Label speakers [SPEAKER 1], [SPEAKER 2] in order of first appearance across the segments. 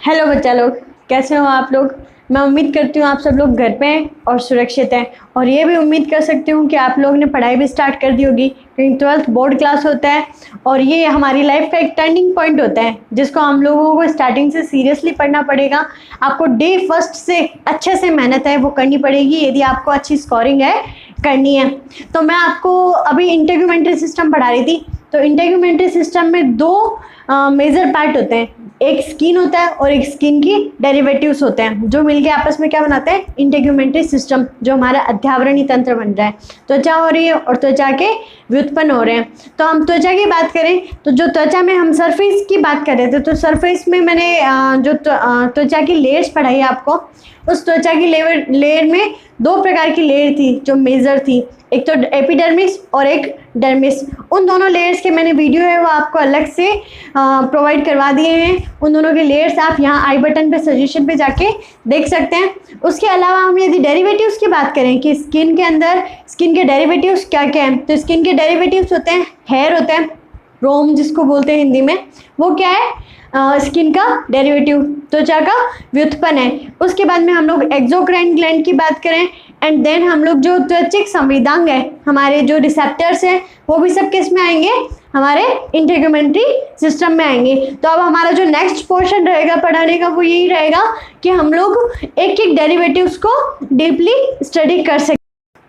[SPEAKER 1] Hello बच्चा लोग, कैसे हो आप लोग। मैं उम्मीद करती हूँ आप सब लोग घर पे हैं और सुरक्षित हैं, और ये भी उम्मीद कर सकती हूँ कि आप लोग ने पढ़ाई भी स्टार्ट कर दी होगी, क्योंकि 12th बोर्ड क्लास होता है और ये हमारी लाइफ का एक टर्निंग पॉइंट होता है जिसको हम लोगों को स्टार्टिंग से सीरियसली पढ़ना पड़ेगा। आपको डे फर्स्ट से अच्छे से मेहनत है वो करनी पड़ेगी यदि आपको अच्छी स्कोरिंग है करनी है। तो मैं आपको अभी इंटीग्यूमेंट्री सिस्टम पढ़ा रही थी। तो इंटीग्यूमेंट्री सिस्टम में दो मेजर पार्ट होते हैं, एक स्किन होता है और एक स्किन की डेरिवेटिव्स होते हैं, जो मिलके आपस में क्या बनाते हैं, इंटीग्यूमेंट्री सिस्टम, जो हमारा अध्यावरणीय तंत्र बन रहा है। त्वचा हो रही है और त्वचा के व्युत्पन्न हो रहे हैं। तो हम त्वचा की बात करें तो जो त्वचा में हम सरफेस की बात कर रहे थे, तो सरफेस में मैंने जो त्वचा की लेयर्स पढ़ाई आपको, उस त्वचा की लेयर में दो प्रकार की लेयर थी जो मेजर थी, एक तो एपिडर्मिस और एक डर्मिस। उन दोनों लेयर्स के मैंने वीडियो है वो आपको अलग से प्रोवाइड करवा दिए हैं। उन दोनों के लेयर्स आप यहाँ आई बटन पे सजेशन पे जाके देख सकते हैं। उसके अलावा हम यदि डेरिवेटिव्स की बात करें कि स्किन के अंदर स्किन के डेरिवेटिव्स क्या क्या हैं, तो स्किन के डेरिवेटिव्स होते हैं, हेयर होता है, रोम जिसको बोलते हैं हिंदी में, वो क्या है, स्किन का डेरिवेटिव, त्वचा का व्युत्पन्न है। उसके बाद में हम लोग एक्सोक्राइन ग्लैंड की बात करें एंड देन हम लोग जो त्वचिक संवेदांग है, हमारे जो रिसेप्टर्स हैं, वो भी सब किस में आएंगे, हमारे इंटीग्यूमेंट्री सिस्टम में आएंगे। तो अब हमारा जो नेक्स्ट पोर्शन रहेगा पढ़ाने का वो यही रहेगा कि हम लोग एक एक डेरिवेटिव्स को डीपली स्टडी कर सकें।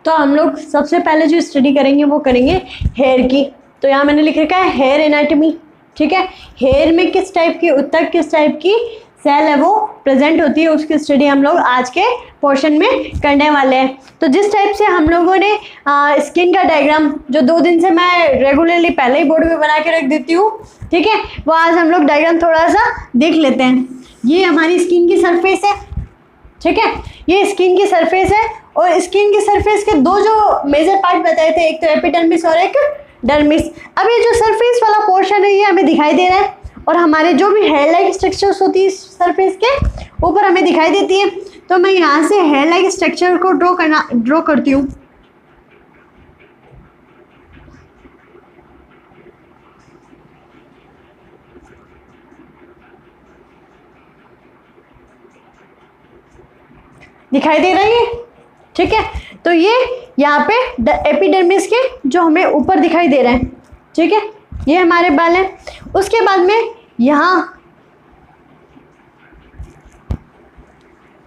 [SPEAKER 1] तो हम लोग सबसे पहले जो स्टडी करेंगे वो करेंगे हेयर की। तो यहाँ मैंने लिख रखा है हेयर एनाटॉमी, ठीक है। हेयर में किस टाइप की उत्तक किस टाइप की सेल है वो प्रेजेंट होती है, उसकी स्टडी हम लोग आज के पोर्शन में करने वाले हैं। तो जिस टाइप से हम लोगों ने स्किन का डायग्राम जो 2 दिन से मैं रेगुलरली पहले ही बोर्ड में बना के रख देती हूँ, ठीक है, वो आज हम लोग डायग्राम थोड़ा सा देख लेते हैं। ये हमारी स्किन की सरफेस है, ठीक है, ये स्किन की सरफेस है, और स्किन की सरफेस के दो जो मेजर पार्ट बताए थे, एक तो एपिडर्मिस और एक डर्मिस। अब ये जो सरफेस वाला पोर्शन है ये हमें दिखाई दे रहा है, और हमारे जो भी हेयर लाइक स्ट्रक्चर्स होती है सरफेस के ऊपर हमें दिखाई देती है। तो मैं यहाँ से हेयर लाइक स्ट्रक्चर को ड्रॉ करती हूँ। दिखाई दे रही है, ठीक है। तो ये यहाँ पे एपिडर्मिस के जो हमें ऊपर दिखाई दे रहे हैं, ठीक है, ये हमारे बाल हैं। उसके बाद में यहाँ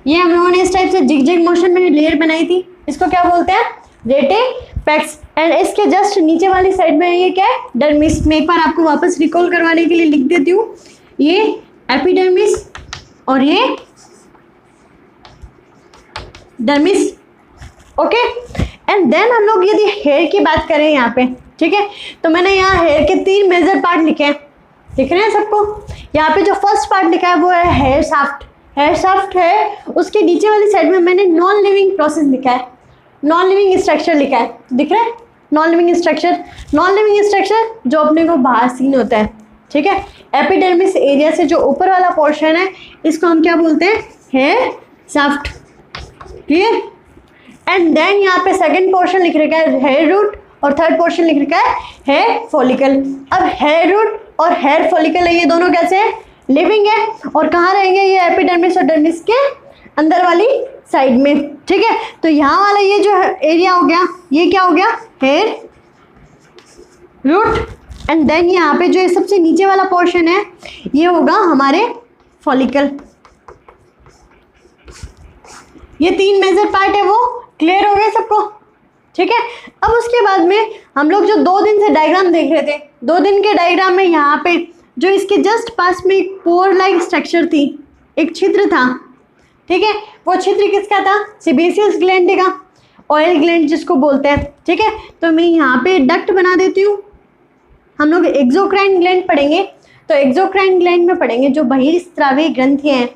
[SPEAKER 1] ये हम लोगों ने इस टाइप से जिग मोशन में लेयर बनाई थी, इसको क्या बोलते हैं, रेटिपेक्स। एंड इसके जस्ट नीचे वाली साइड में ये क्या है, डर्मिस। में एक बार आपको वापस रिकॉल करवाने के लिए लिख देती हूँ, ये एपिडर्मिस और ये डर्मिस, ओके। एंड देन हम लोग यदि हेयर की बात करें यहाँ पे, ठीक है, तो मैंने यहाँ हेयर के 3 मेजर पार्ट लिखे हैं, दिख रहे हैं सबको। यहाँ पे जो फर्स्ट पार्ट लिखा है वो है हेयर शाफ्ट। हेयर शाफ्ट है, उसके नीचे वाली साइड में मैंने नॉन लिविंग प्रोसेस लिखा है, नॉन लिविंग स्ट्रक्चर लिखा है, दिख रहा है, non living structure. Non living structure जो अपने को बाहर सीन होता है, ठीक है। एपिडर्मिस एरिया से जो ऊपर वाला पोर्शन है इसको हम क्या बोलते हैं, hair shaft, clear. And then यहाँ पे सेकंड पोर्शन लिख रखा है हेयर रूट, और थर्ड पोर्शन लिख रखा है हेयर फॉलिकल। अब हेयर रूट और हेयर फॉलिकल है, ये दोनों कैसे है, लिविंग है, और कहाँ रहेंगे, ये एपिडर्मिस और डर्मिस के अंदर वाली साइड में, ठीक है। तो यहाँ वाला ये जो एरिया हो गया, ये क्या हो गया, हेयर रूट। एंड देन यहाँ पे जो सबसे नीचे वाला पोर्शन है ये होगा हमारे फॉलिकल। ये 3 मेजर पार्ट है वो क्लियर हो गए सबको, ठीक है। अब उसके बाद में हम लोग जो 2 दिन से डायग्राम देख रहे थे, 2 दिन के डायग्राम में यहाँ पे जो इसके जस्ट पास में एक पोर लाइक स्ट्रक्चर थी, एक छिद्र था, ठीक है। वो छिद्र किसका था, सेबेसियस ग्लैंड का, ऑयल ग्लैंड जिसको बोलते हैं, ठीक है। तो मैं यहाँ पे डक्ट बना देती हूँ। हम लोग एक्सोक्राइन ग्लैंड पढ़ेंगे, तो एक्सोक्राइन ग्लैंड में पढ़ेंगे जो बहिर्स्रावी ग्रंथियाँ हैं।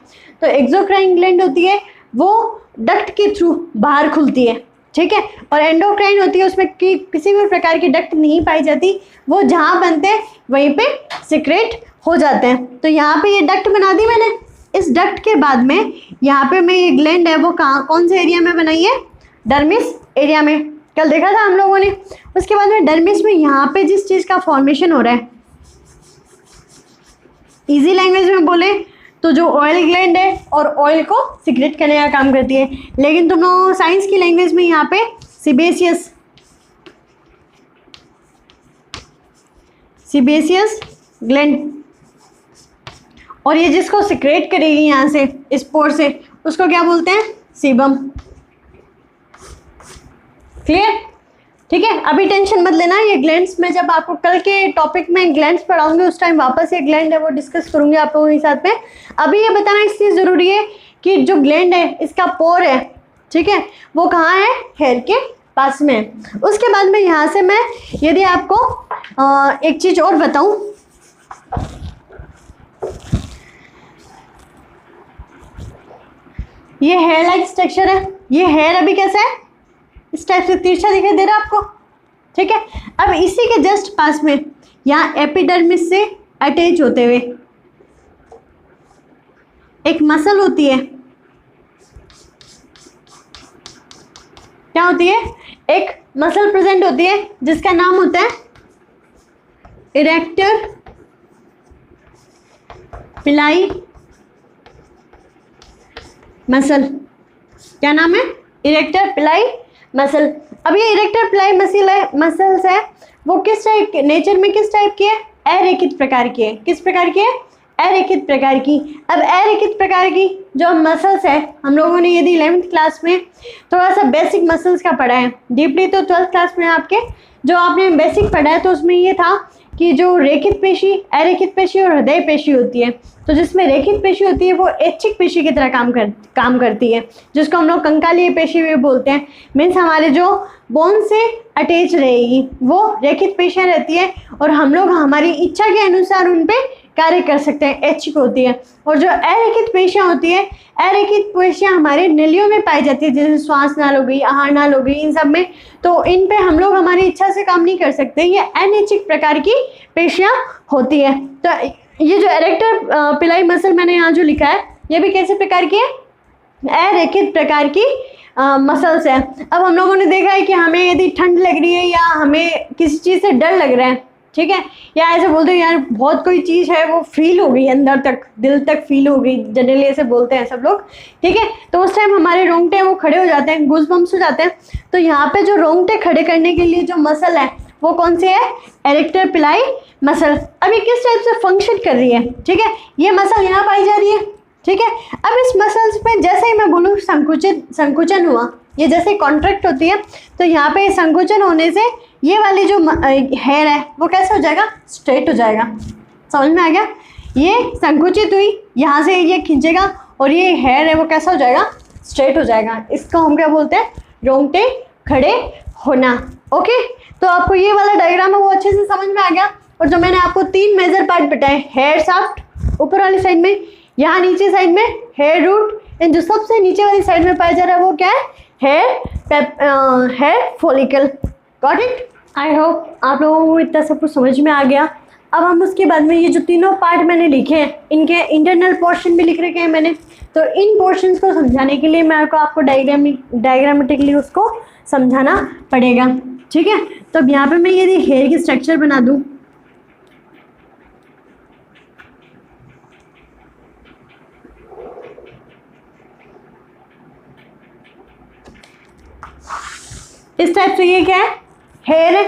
[SPEAKER 1] तो एक्सोक्राइन ग्लैंड होती है वो डक्ट के थ्रू बाहर खुलती है, ठीक है। और एंडोक्राइन होती है, उसमें किसी भी प्रकार की डक्ट नहीं पाई जाती, वो जहाँ बनते हैं वहीं पे सिक्रेट हो जाते हैं। तो यहाँ पे ये डक्ट बना दी मैंने। इस डक्ट के बाद में यहाँ पे मैं ये ग्लैंड है वो कौन से एरिया में बनाई है, डर्मिस एरिया में, कल देखा था हम लोगों ने। उसके बाद में डर्मिस में यहाँ पे जिस चीज़ का फॉर्मेशन हो रहा है, इजी लैंग्वेज में बोले तो जो ऑयल ग्लैंड है और ऑयल को सिक्रेट करने का काम करती है। लेकिन तुम लोगों साइंस की लैंग्वेज में यहाँ पे सीबेसियस ग्लैंड, और ये जिसको सिक्रेट करेगी यहाँ से स्पोर से, उसको क्या बोलते हैं? सीबम। क्लियर? ठीक है, अभी टेंशन मत लेना। ये ग्लैंड्स में जब आपको कल के टॉपिक में ग्लैंड्स पढ़ाऊंगी उस टाइम वापस ये ग्लैंड है वो डिस्कस करूंगी आप लोगों के साथ में। अभी ये बताना इसलिए ज़रूरी है कि जो ग्लैंड है इसका पोर है, ठीक है, वो कहाँ है? हेयर के पास में है। उसके बाद में यहाँ से मैं यदि आपको एक चीज़ और बताऊँ, ये हेयर लाइक स्ट्रक्चर है। ये हेयर अभी कैसा है? इस टाइप से तिरछा दिखाई दे रहा है आपको, ठीक है। अब इसी के जस्ट पास में यहाँ एपिडर्मिस से अटैच होते हुए एक मसल होती है। क्या होती है? एक मसल प्रेजेंट होती है जिसका नाम होता है इरेक्टर पिलाई मसल। क्या नाम है? इरेक्टर पिलाई मसल। अब ये इरेक्टर पिलाई मसल्स है वो किस टाइप के नेचर में, किस टाइप की है? अरेखित प्रकार की है। किस प्रकार की है? अरेखित प्रकार की। अब अरेखित प्रकार की जो मसल्स है, हम लोगों ने यदि 11th क्लास में थोड़ा सा बेसिक मसल्स का पढ़ा है, डीपली तो 12th क्लास में आपके जो आपने बेसिक पढ़ा है, तो उसमें ये था कि जो रेखित पेशी, अरेखित पेशी और हृदय पेशी होती है, तो जिसमें रेखित पेशी होती है वो ऐच्छिक पेशी की तरह काम करती है, जिसको हम लोग कंकालीय पेशी भी बोलते हैं। मीन्स हमारे जो बोन से अटैच रहेगी वो रेखित पेशियाँ रहती है और हम लोग हमारी इच्छा के अनुसार उन पे कार्य कर सकते हैं, ऐच्छिक होती है। और जो अरेखित पेशियाँ होती है, अरेखित पेशियाँ हमारे नलियों में पाई जाती है, जैसे श्वास नाल हो गई, आहार नाल हो गई, इन सब में। तो इन पे हम लोग हमारी इच्छा से काम नहीं कर सकते, ये अनैच्छिक प्रकार की पेशियाँ होती है। तो ये जो इरेक्टर पिलाई मसल मैंने यहाँ जो लिखा है, ये भी कैसे प्रकार की है? अरेखित प्रकार की मसल्स है। अब हम लोगों ने देखा है कि हमें यदि ठंड लग रही है या हमें किसी चीज़ से डर लग रहा है, ठीक है, या ऐसे बोलते हैं यार बहुत कोई चीज़ है वो फील हो गई अंदर तक, दिल तक फील हो गई, जनरली ऐसे बोलते हैं सब लोग, ठीक है। तो उस टाइम हमारे रोंगटे वो खड़े हो जाते हैं, गूज़बम्प्स हो जाते हैं। तो यहाँ पे जो रोंगटे खड़े करने के लिए जो मसल है वो कौन सी है? इरेक्टर पिलाई मसल। अब ये किस टाइप से फंक्शन कर रही है, ठीक है, ये मसल यहाँ पाई जा रही है, ठीक है। अब इस मसल्स पे जैसे ही मैं बोलूँ संकुचन हुआ, ये जैसे कॉन्ट्रैक्ट होती है, तो यहाँ पे संकुचन होने से ये वाली जो हेयर है वो कैसे हो जाएगा? स्ट्रेट हो जाएगा। समझ में आ गया? ये संकुचित हुई, यहाँ से ये खींचेगा और ये हेयर है वो कैसा हो जाएगा? स्ट्रेट हो जाएगा। इसको हम क्या बोलते हैं? रोंगटे खड़े होना। ओके, तो आपको ये वाला डायग्राम है वो अच्छे से समझ में आ गया। और जो मैंने आपको 3 मेजर पार्ट बताए, हेयर शाफ्ट ऊपर वाली साइड में, यहाँ नीचे साइड में हेयर रूट, एंड जो सबसे नीचे वाली साइड में पाया जा रहा है वो क्या है? Hair follicle. Got it? I hope आप लोगों को इतना सब कुछ समझ में आ गया। अब हम उसके बाद में ये जो तीनों पार्ट मैंने लिखे हैं, इनके इंटरनल पोर्शन भी लिख रखे हैं मैंने, तो इन पोर्शंस को समझाने के लिए मैं आपको डायग्रामेटिकली उसको समझाना पड़ेगा, ठीक है। तो अब यहाँ पे मैं यदि हेयर की स्ट्रक्चर बना दूँ, इस टाइप से, ये क्या है? हेयर है,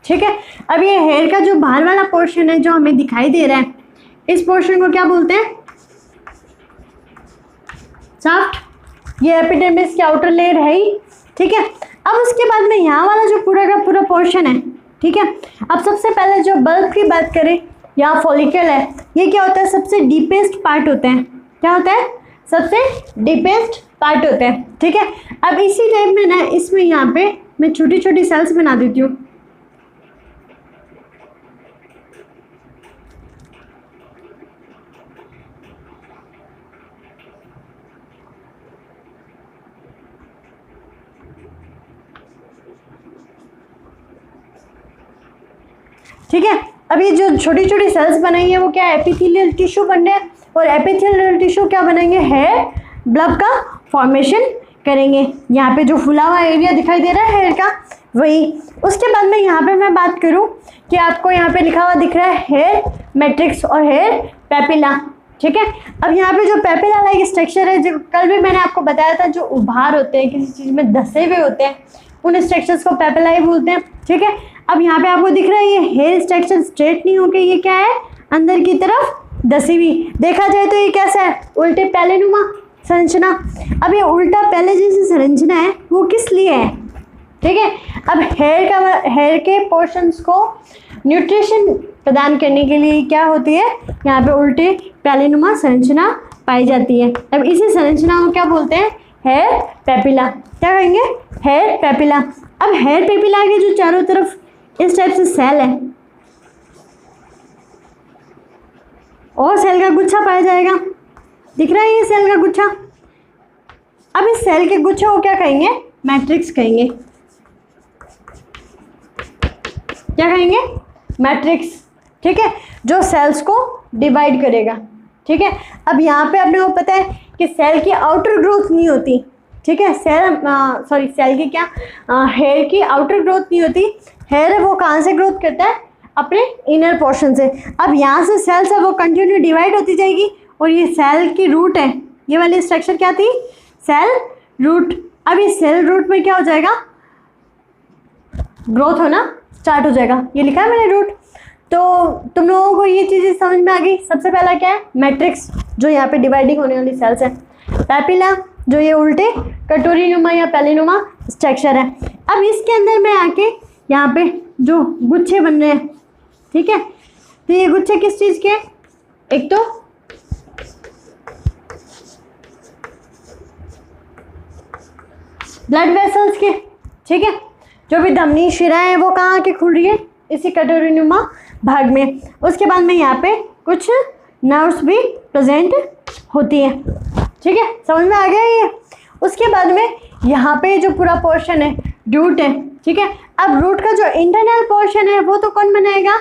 [SPEAKER 1] ठीक है। अब ये हेयर का जो बाहर वाला पोर्शन है जो हमें दिखाई दे रहा है, इस पोर्शन को क्या बोलते हैं? शाफ्ट। ये एपिडर्मिस की आउटर लेयर है ही, ठीक है। अब उसके बाद में यहाँ वाला जो पूरा का पूरा पोर्शन है, ठीक है। अब सबसे पहले जो बल्ब की बात करें, यहाँ फॉलिकल है, ये क्या होता है? सबसे डीपेस्ट पार्ट होते हैं। क्या होता है? सबसे डीपेस्ट पार्ट होते हैं, ठीक है। अब इसी टाइप में ना इसमें यहाँ पे मैं छोटी छोटी सेल्स बना देती हूँ। ठीक है, अब ये जो छोटी छोटी सेल्स बनाई है वो क्या? एपिथेलियल टिश्यू बन रहे हैं, और एपिथेलियल टिश्यू क्या बनाएंगे? हेयर ब्लब का फॉर्मेशन करेंगे। यहाँ पे जो फुला हुआ एरिया दिखाई दे रहा है हेयर का, वही। उसके बाद में यहाँ पे मैं बात करूँ कि आपको यहाँ पे लिखा हुआ दिख रहा है हेयर मैट्रिक्स और हेयर पेपिला, ठीक है। अब यहाँ पे जो पेपिला लाइक स्ट्रक्चर है, जो कल भी मैंने आपको बताया था, जो उभार होते हैं किसी चीज़ में धसे हुए होते हैं, उन स्ट्रक्चर्स को पेपिलाई बोलते हैं। ठीक है। अब यहाँ पे आपको दिख रहा है ये हेयर स्ट्रक्चर स्ट्रेट नहीं होकर ये क्या है, अंदर की तरफ धसी हुई। देखा जाए तो ये कैसा है, उल्टे पैलेनुमा संरचना। अब ये उल्टा पहले जैसी संरचना है वो किस लिए है? ठीक है। अब हेयर के पोर्शंस को न्यूट्रिशन प्रदान करने के लिए क्या होती है, यहाँ पे उल्टे पैलेनुमा संरचना पाई जाती है। अब इसी संरचना को क्या बोलते हैं, हेयर पेपिला। क्या कहेंगे, हेयर पेपिला। अब हेयर पेपिला के जो चारों तरफ इस टाइप से सेल है और सेल का गुच्छा पाया जाएगा। दिख रहा है ये सेल का गुच्छा। अब इस सेल के गुच्छे को क्या कहेंगे, मैट्रिक्स कहेंगे। क्या कहेंगे, मैट्रिक्स। ठीक है, जो सेल्स को डिवाइड करेगा। ठीक है। अब यहाँ पे अपने को पता है कि सेल की आउटर ग्रोथ नहीं होती। ठीक है, सेल की क्या, हेयर की आउटर ग्रोथ नहीं होती। हेयर है वो कहाँ से ग्रोथ करता है, अपने इनर पोर्शन से। अब यहाँ से सेल्स है वो कंटिन्यू डिवाइड होती जाएगी और ये सेल की रूट है। ये वाली स्ट्रक्चर क्या थी, सेल रूट। अब इस सेल रूट में क्या हो जाएगा, ग्रोथ होना स्टार्ट हो जाएगा। ये लिखा है मैंने रूट। तो तुम लोगों को ये चीज़ें समझ में आ गई। सबसे पहला क्या है, मैट्रिक्स, जो यहाँ पे डिवाइडिंग होने वाली सेल्स है। पेपिला, जो ये उल्टे कटोरीनुमा या पैलेनुमा स्ट्रक्चर है। अब इसके अंदर मैं आके यहाँ पे जो गुच्छे बन रहे हैं, ठीक है, तो ये गुच्छे किस चीज़ के, एक तो ब्लड वेसल्स के। ठीक है, जो भी धमनी शिराएं हैं वो कहाँ आके खुल रही है, इसी कटोरीनुमा भाग में। उसके बाद में यहाँ पे कुछ नर्व्स भी प्रेजेंट होती है। ठीक है, समझ में आ गया ये। उसके बाद में यहाँ पे जो पूरा पोर्शन है रूट है। ठीक है, अब रूट का जो इंटरनल पोर्शन है वो तो कौन बनाएगा,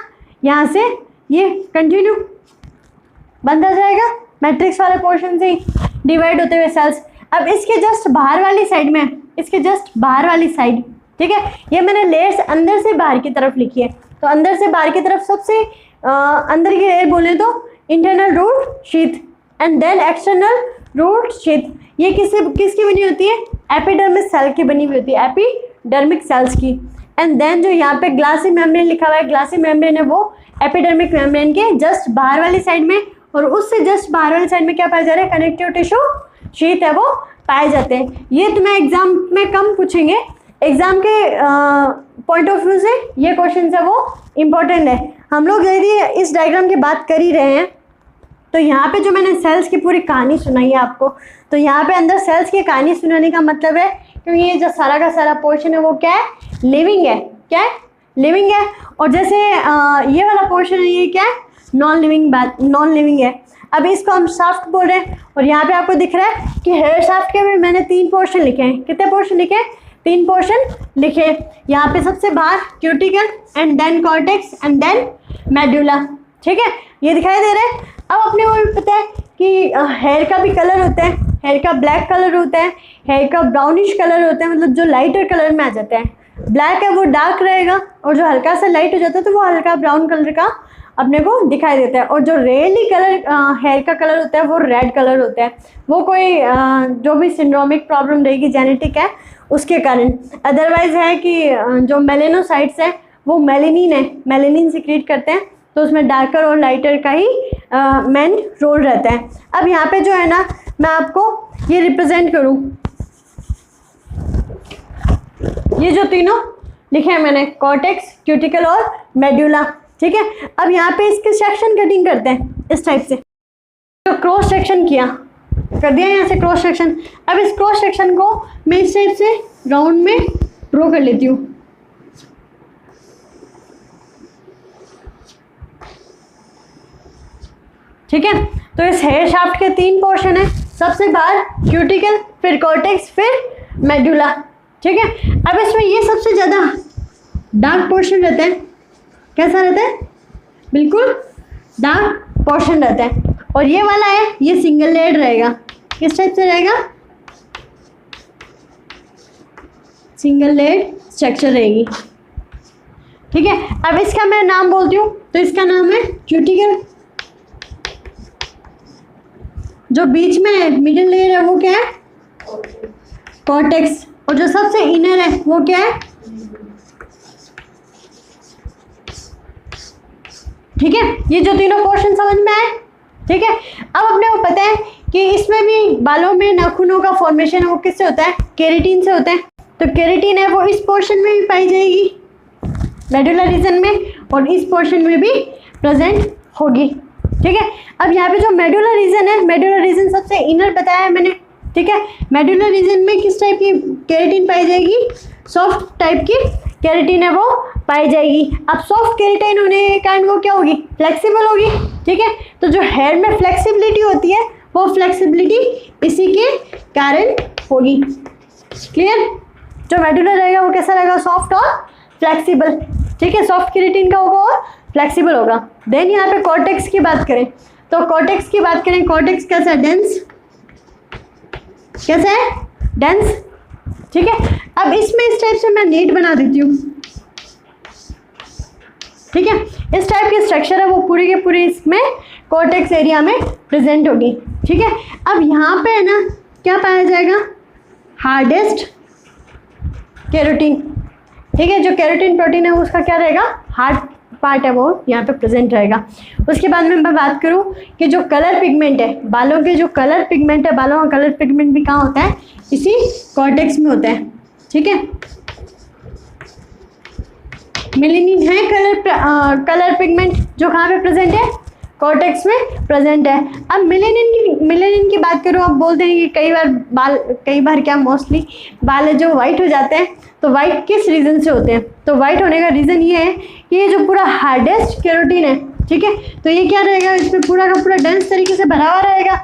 [SPEAKER 1] यहाँ से ये कंटिन्यू बनता जाएगा मैट्रिक्स वाले पोर्शन से ही डिवाइड होते हुए सेल्स। अब इसके जस्ट बाहर वाली साइड में, इसके जस्ट बाहर वाली साइड, ठीक है, ये मैंने लेयर्स अंदर से बाहर की तरफ लिखी है। तो अंदर से बाहर की तरफ सबसे अंदर की लेयर बोले तो internal root sheath and then external root sheath. ये किसकी बनी होती है, एपिडर्मिस सेल की बनी हुई होती है, एपिडर्मिक सेल्स की। एंड देन जो यहाँ पे ग्लासी मेम्ब्रेन लिखा हुआ है, ग्लासी मेम्ब्रेन है वो एपिडर्मिक मेम्ब्रेन के जस्ट बाहर वाली साइड में, और उससे जस्ट बाहर वाली साइड में क्या पाया जा रहा है, कनेक्टिव टिश्यू शीथ है वो पाए जाते हैं। ये तुम्हें एग्जाम में कम पूछेंगे, एग्जाम के पॉइंट ऑफ व्यू से ये क्वेश्चन है वो इम्पोर्टेंट है। हम लोग यदि इस डायग्राम की बात कर ही रहे हैं तो यहाँ पे जो मैंने सेल्स की पूरी कहानी सुनाई है आपको, तो यहाँ पे अंदर सेल्स की कहानी सुनाने का मतलब है क्योंकि ये जो सारा का सारा पोर्शन है वो क्या है, लिविंग है। क्या है, लिविंग है। और जैसे ये वाला पोर्शन है ये क्या है, नॉन लिविंग है। अब इसको हम शाफ्ट बोल रहे हैं। और यहाँ पे आपको दिख रहा है कि हेयर शाफ्ट के भी मैंने 3 पोर्शन लिखे हैं। कितने पोर्शन लिखे हैं, 3 पोर्शन लिखे। यहाँ पे सबसे बाहर cuticle and then cortex and then medulla. ठीक है, ये दिखाई दे रहा है। अब अपने को भी पता है कि हेयर का भी कलर होता है, हेयर का ब्लैक कलर होता है, हेयर का ब्राउनिश कलर होता है, मतलब जो लाइटर कलर में आ जाता है। ब्लैक है वो डार्क रहेगा और जो हल्का सा लाइट हो जाता है तो वो हल्का ब्राउन कलर का अपने को दिखाई देता है। और जो रेयरली कलर हेयर का कलर होता है वो रेड कलर होता है। वो कोई जो भी सिंड्रोमिक प्रॉब्लम रहेगी, जेनेटिक है उसके कारण। अदरवाइज है कि जो मेलेनोसाइट्स है वो मेलेनिन सिक्रीट करते हैं, तो उसमें डार्कर और लाइटर का ही मेन रोल रहता है। अब यहाँ पे जो है ना, मैं आपको ये रिप्रेजेंट करूँ, ये जो तीनों लिखे हैं मैंने, कॉर्टेक्स, क्यूटिकल और मेडुला। ठीक है, अब यहाँ पे इसके सेक्शन कटिंग करते हैं इस टाइप से। तो क्रॉस सेक्शन कर दिया यहाँ से क्रॉस सेक्शन। अब इस क्रॉस सेक्शन को मैं इस टाइप से राउंड में ड्रॉ कर लेती हूँ। ठीक है, तो इस हेयर शाफ्ट के 3 पोर्शन है। सबसे बाहर क्यूटिकल, फिर कॉर्टेक्स, फिर मेडुला। ठीक है, अब इसमें ये सबसे ज़्यादा डार्क पोर्शन रहता है। कैसा रहता है, बिल्कुल डार्क पोर्शन रहता है। और ये वाला है, ये सिंगल लेयर्ड रहेगा। किस टाइप से रहेगा, सिंगल लेयर्ड स्ट्रक्चर रहेगी। ठीक है, अब इसका मैं नाम बोलती हूँ, तो इसका नाम है क्यूटिकल, जो बीच में है मिडिल लेयर है वो क्या है, कॉर्टेक्स, और जो सबसे इनर है वो क्या है, ठीक है। ये जो तीनों पोर्शन समझ में आए, ठीक है। अब अपने को पता है कि इसमें भी बालों में नाखूनों का फॉर्मेशन है वो किससे होता है, केराटिन से होता है। तो केराटिन है वो इस पोर्शन में भी पाई जाएगी मेडुला रीजन में, और इस पोर्शन में भी प्रेजेंट होगी, ठीक है। अब यहाँ पे जो मेडुला रीजन है, मेडुला रीजन सबसे इनर बताया है मैंने, ठीक है। मेडुला रीजन में किस टाइप की केराटिन पाई जाएगी, सॉफ्ट टाइप की केराटिन है वो पाई जाएगी। अब सॉफ्ट केराटिन होने के कारण वो क्या होगी, फ्लेक्सिबल होगी, ठीक है। तो जो हेयर में फ्लेक्सिबिलिटी होती है वो फ्लेक्सिबिलिटी इसी के कारण होगी, क्लियर। जो मेडुला रहेगा वो कैसा रहेगा, सॉफ्ट और फ्लेक्सिबल, ठीक है। सॉफ्ट केराटिन का होगा और फ्लेक्सिबल होगा। देन यहाँ पे कॉर्टेक्स की बात करें तो कॉर्टेक्स की बात करें, कॉर्टेक्स कैसा है, डेंस, कैसा है, डेंस, ठीक है। अब इसमें इस टाइप से मैं नीट बना देती हूँ, ठीक है। इस टाइप की स्ट्रक्चर है वो पूरी के पूरी इसमें कॉर्टेक्स एरिया में प्रेजेंट होगी, ठीक है। अब यहाँ पे है ना क्या पाया जाएगा, हार्डेस्ट केराटिन, ठीक है। जो केराटिन प्रोटीन है उसका क्या रहेगा, हार्ड पार्ट है वो यहाँ पे प्रेजेंट रहेगा। उसके बाद में मैं बात करूँ कि जो कलर पिगमेंट है, बालों के जो कलर पिगमेंट है, बालों का कलर पिगमेंट भी कहाँ होता है, इसी कॉर्टेक्स में होता है, ठीक है। मेलेनिन है कलर पिगमेंट जो कहाँ पे प्रेजेंट है, कॉर्टेक्स में प्रेजेंट है। अब मेलेनिन की बात करूँ, आप बोलते हैं कि कई बार क्या मोस्टली बाल जो वाइट हो जाते हैं, तो वाइट किस रीज़न से होते हैं, तो वाइट होने का रीज़न ये है कि ये जो पूरा हार्डेस्ट केराटिन है, ठीक है, तो ये क्या रहेगा, इसमें पूरा का पूरा डेंस तरीके से भरा हुआ रहेगा,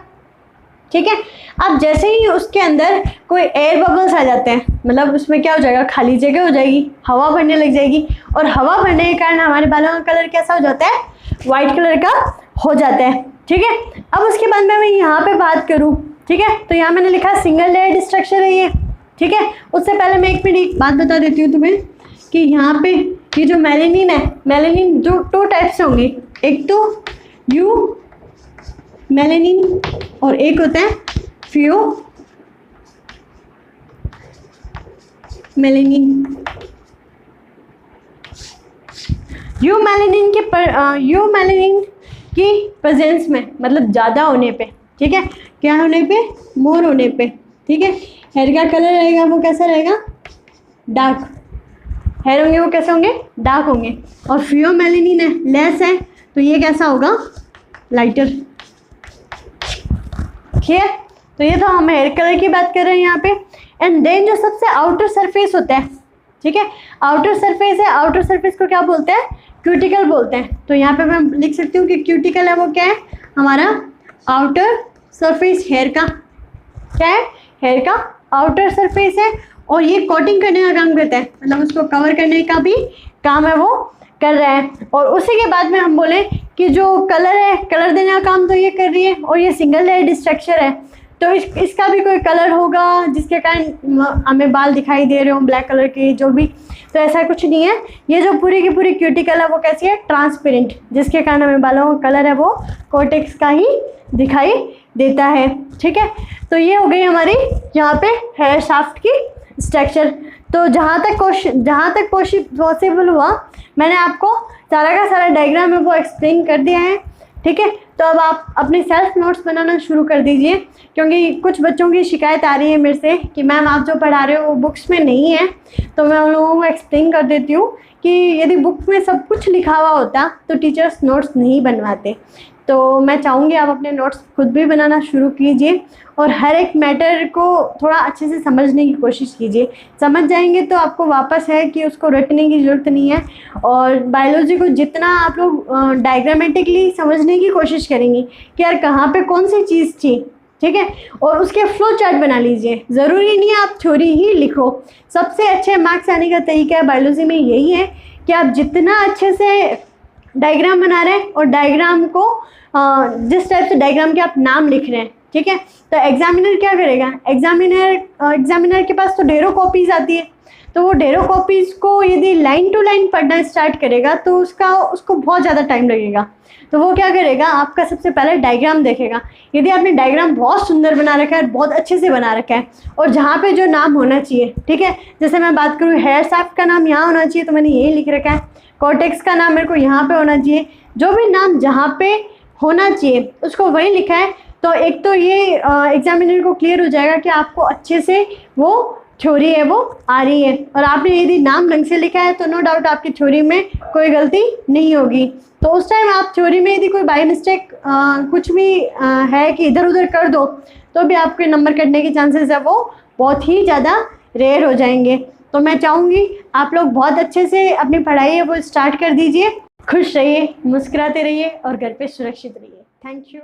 [SPEAKER 1] ठीक है। अब जैसे ही उसके अंदर कोई एयर बबल्स आ जाते हैं, मतलब उसमें क्या हो जाएगा, खाली जगह हो जाएगी, हवा भरने लग जाएगी, और हवा भरने के कारण हमारे बालों का कलर कैसा हो जाता है, वाइट कलर का हो जाता है, ठीक है। अब उसके बाद में मैं यहाँ पे बात करूँ, ठीक है, तो यहाँ मैंने लिखा सिंगल लेयर्ड स्ट्रक्चर है ये, ठीक है। उससे पहले मैं एक मिनट एक बात बता देती हूँ तुम्हें कि यहाँ पे ये जो मेलेनिन है, मेलेनिन जो 2 टाइप से होंगे, एक तो यू मेलेनिन और एक होता है फियो मेलेनिन। यू मेलेनिन की प्रेजेंस में, मतलब ज़्यादा होने पे, ठीक है, क्या होने पे, मोर होने पे, ठीक है, हेयर का कलर रहेगा वो कैसा रहेगा, डार्क, हेयर होंगे वो कैसे होंगे, डार्क होंगे। और फियो मेलेनिन है, लेस है, तो ये कैसा होगा, लाइटर, ठीक है। तो ये तो हम हेयर कलर की बात कर रहे हैं यहाँ पे। एंड देन जो सबसे आउटर सरफेस होता है, ठीक है, आउटर सरफेस है, आउटर सरफेस को क्या बोलते हैं, क्यूटिकल बोलते हैं। तो यहाँ पे मैं लिख सकती हूँ कि क्यूटिकल है वो क्या है, हमारा आउटर सरफेस हेयर का, क्या है, हेयर का आउटर सरफेस है, और ये कोटिंग करने का काम करता है, मतलब उसको कवर करने का भी काम है वो कर रहा है। और उसी के बाद में हम बोले कि जो कलर है, कलर देने का काम तो ये कर रही है, और ये सिंगल लेयर्ड स्ट्रक्चर है, तो इसका भी कोई कलर होगा जिसके कारण हमें बाल दिखाई दे रहे हो ब्लैक कलर के, जो भी, तो ऐसा कुछ नहीं है। ये जो पूरी की पूरी क्यूटिकल है वो कैसी है, ट्रांसपेरेंट, जिसके कारण हमें बालों का कलर है वो कॉर्टेक्स का ही दिखाई देता है, ठीक है। तो ये हो गई हमारी यहाँ पे हेयर शाफ्ट की स्ट्रक्चर। तो जहाँ तक पॉसिबल हुआ मैंने आपको सारा का सारा डायग्राम में वो एक्सप्लेन कर दिया है, ठीक है। तो अब आप अपने सेल्फ नोट्स बनाना शुरू कर दीजिए, क्योंकि कुछ बच्चों की शिकायत आ रही है मेरे से कि मैम आप जो पढ़ा रहे हो वो बुक्स में नहीं है। तो मैं उन लोगों को एक्सप्लेन कर देती हूँ कि यदि बुक में सब कुछ लिखा हुआ होता तो टीचर्स नोट्स नहीं बनवाते। तो मैं चाहूँगी आप अपने नोट्स खुद भी बनाना शुरू कीजिए, और हर एक मैटर को थोड़ा अच्छे से समझने की कोशिश कीजिए। समझ जाएंगे तो आपको वापस है कि उसको रटने की ज़रूरत नहीं है। और बायोलॉजी को जितना आप लोग डायग्रामेटिकली समझने की कोशिश करेंगी कि यार कहाँ पे कौन सी चीज़ थी, ठीक है, और उसके फ्लो चार्ट बना लीजिए। ज़रूरी नहीं है आप थ्योरी ही लिखो। सबसे अच्छे मार्क्स आने का तरीका बायोलॉजी में यही है कि आप जितना अच्छे से डायग्राम बना रहे हैं और डायग्राम को जिस टाइप से डायग्राम के आप नाम लिख रहे हैं, ठीक है। तो एग्जामिनर क्या करेगा, एग्जामिनर के पास तो ढेरों कॉपीज़ आती है, तो वो ढेरों कॉपीज़ को यदि लाइन टू लाइन पढ़ना स्टार्ट करेगा तो उसको बहुत ज़्यादा टाइम लगेगा। तो वो क्या करेगा, आपका सबसे पहले डायग्राम देखेगा। यदि आपने डायग्राम बहुत सुंदर बना रखा है, बहुत अच्छे से बना रखा है, और जहाँ पे जो नाम होना चाहिए, ठीक है, जैसे मैं बात करूँ हेयर शाफ्ट का नाम यहाँ होना चाहिए तो मैंने यही लिख रखा है, कॉर्टेक्स का नाम मेरे को यहाँ पे होना चाहिए, जो भी नाम जहाँ पे होना चाहिए उसको वही लिखा है। तो एक तो ये एग्जामिनर को क्लियर हो जाएगा कि आपको अच्छे से वो थ्योरी है वो आ रही है, और आपने यदि नाम ढंग से लिखा है तो नो डाउट आपकी थ्योरी में कोई गलती नहीं होगी। तो उस टाइम आप थ्योरी में यदि कोई बाय मिस्टेक कुछ भी है कि इधर उधर कर दो तो भी आपके नंबर कटने के चांसेस है वो बहुत ही ज़्यादा रेयर हो जाएंगे। तो मैं चाहूँगी आप लोग बहुत अच्छे से अपनी पढ़ाई है वो स्टार्ट कर दीजिए। खुश रहिए, मुस्कुराते रहिए और घर पे सुरक्षित रहिए। Thank you.